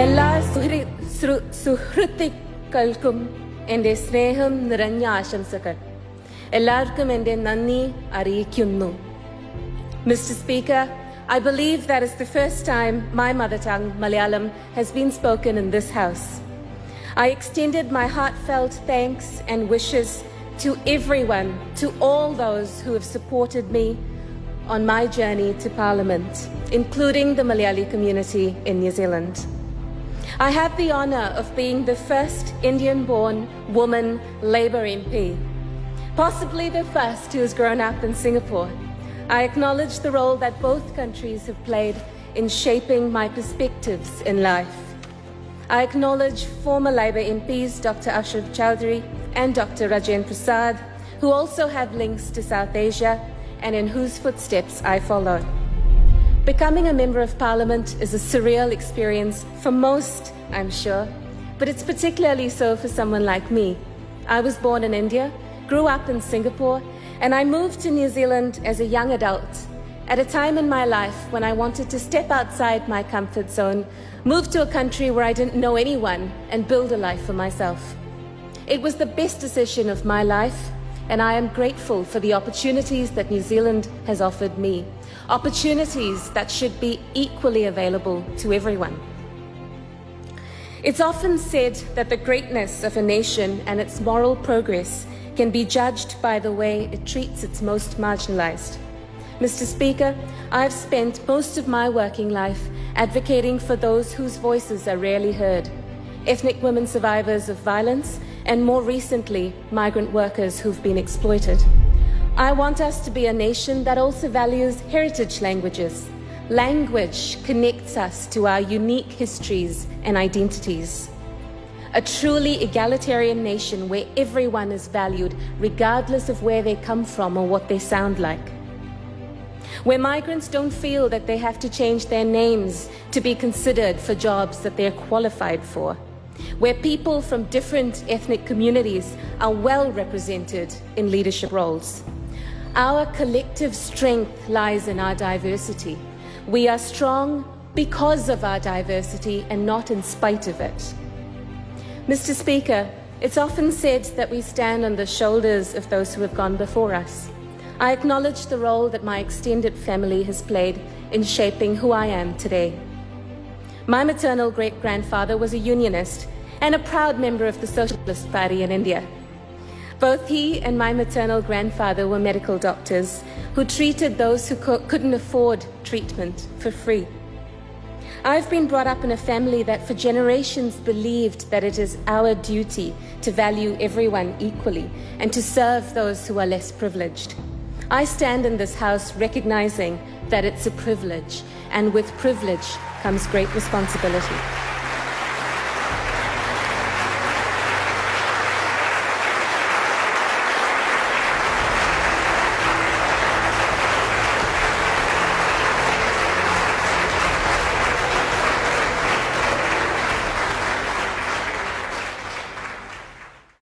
എല്ലാ സുഹൃത്തുക്കൾക്കും എൻ്റെ സ്നേഹം നിറഞ്ഞ ആശംസകൾ. എല്ലാവർക്കും എൻ്റെ നന്ദി അറിയിക്കുന്നു. Mr. Speaker, I believe that is the first time my mother tongue, Malayalam, has been spoken in this House. I extended my heartfelt thanks and wishes to everyone, to all those who have supported me on my journey to Parliament, including the Malayali community in New Zealand. I have the honour of being the first Indian-born woman Labour MP, possibly the first who has grown up in Singapore. I acknowledge the role that both countries have played in shaping my perspectives in life. I acknowledge former Labour MPs Dr. Ashraf Chowdhury and Dr. Rajendra Prasad, who also have links to South Asia and in whose footsteps I follow. Becoming a Member of Parliament is a surreal experience for most, I'm sure, but it's particularly so for someone like me. I was born in India, grew up in Singapore, and I moved to New Zealand as a young adult, at a time in my life when I wanted to step outside my comfort zone, move to a country where I didn't know anyone, and build a life for myself. It was the best decision of my life, and I am grateful for the opportunities that New Zealand has offered me, opportunities that should be equally available to everyone. It's often said that the greatness of a nation and its moral progress can be judged by the way it treats its most marginalised. Mr. Speaker, I've spent most of my working life advocating for those whose voices are rarely heard, ethnic women survivors of violence, and more recently, migrant workers who've been exploited. I want us to be a nation that also values heritage languages. Language connects us to our unique histories and identities. A truly egalitarian nation where everyone is valued regardless of where they come from or what they sound like. Where migrants don't feel that they have to change their names to be considered for jobs that they're qualified for. Where people from different ethnic communities are well represented in leadership roles. Our collective strength lies in our diversity. We are strong because of our diversity and not in spite of it. Mr. Speaker, it's often said that we stand on the shoulders of those who have gone before us. I acknowledge the role that my extended family has played in shaping who I am today. My maternal great-grandfather was a unionist and a proud member of the Socialist Party in India. Both he and my maternal grandfather were medical doctors who treated those who couldn't afford treatment for free. I've been brought up in a family that for generations believed that it is our duty to value everyone equally and to serve those who are less privileged. I stand in this House recognizing that it's a privilege, and with privilege comes great responsibility.